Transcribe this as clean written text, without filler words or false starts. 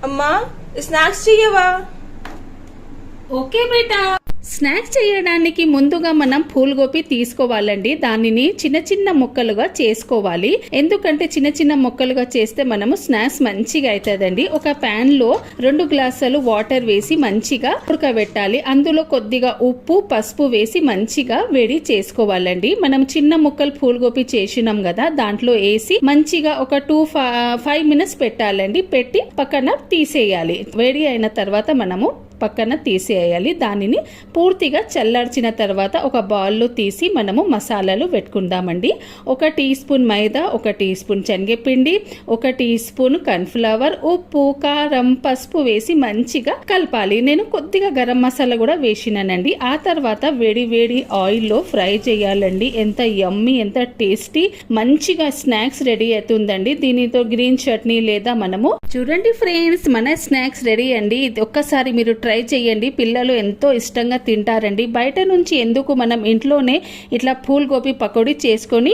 అమ్మా snacks చెయ్యవా? Okay బేటా. Snacks చేయడానికి ముందుగా మనం ఫూల్గోపి తీసుకోవాలండి. దానిని చిన్న చిన్న ముక్కలుగా చేసుకోవాలి. ఎందుకంటే చిన్న చిన్న ముక్కలుగా చేస్తే మనము స్నాక్స్ మంచిగా అవుతుందండి. ఒక ప్యాన్ లో 2 గ్లాసులు వాటర్ వేసి మంచిగా ఉడకబెట్టాలి. అందులో కొద్దిగా ఉప్పు పసుపు వేసి మంచిగా వేడి చేసుకోవాలండి. మనం చిన్న ముక్కలు ఫూల్గోపి చేసినాం కదా, దాంట్లో వేసి మంచిగా ఒక 5 మినిట్స్ పెట్టాలండి. పెట్టి పక్కన తీసేయాలి. వేడి అయిన తర్వాత మనము పక్కన తీసేయాలి. దానిని పూర్తిగా చల్లార్చిన తర్వాత ఒక బౌల్లో తీసి మనము మసాలాలు పెట్టుకుందామండి. 1 టీ స్పూన్ మైదా, 1 టీ స్పూన్ శనగపిండి, 1 టీ స్పూన్ కార్న్ఫ్లవర్, ఉప్పు కారం పసుపు వేసి మంచిగా కలపాలి. నేను కొద్దిగా గరం మసాలా కూడా వేసినానండి. ఆ తర్వాత వేడి వేడి ఆయిల్లో ఫ్రై చేయాలండి. ఎంత యమ్మీ, ఎంత టేస్టీ మంచిగా స్నాక్స్ రెడీ అవుతుందండి. దీనితో గ్రీన్ చట్నీ లేదా మనము చూడండి ఫ్రెండ్స్, మన స్నాక్స్ రెడీ అండి. ఒక్కసారి మీరు ట్రై చేయండి. పిల్లలు ఎంతో ఇష్టంగా తింటారండి. బయట నుంచి ఎందుకు, మనం ఇంట్లోనే ఇట్లా ఫూల్గోపి పకోడీ చేసుకొని